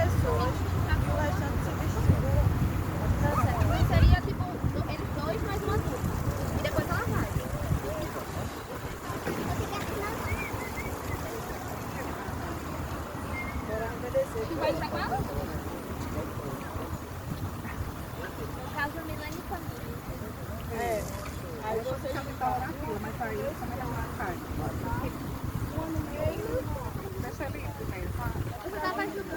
pessoas e o restante se distribui. Tá certo. Então seria tipo eles dois mais um adulto. E depois ela vai. Bora obedecer. Tu vai pra qual? Casa Milene e Família. É. Aí você já me fala na fila, mas aí eu também não vou ficar. Deixa ele ir primeiro, tá? Você tá ajudando.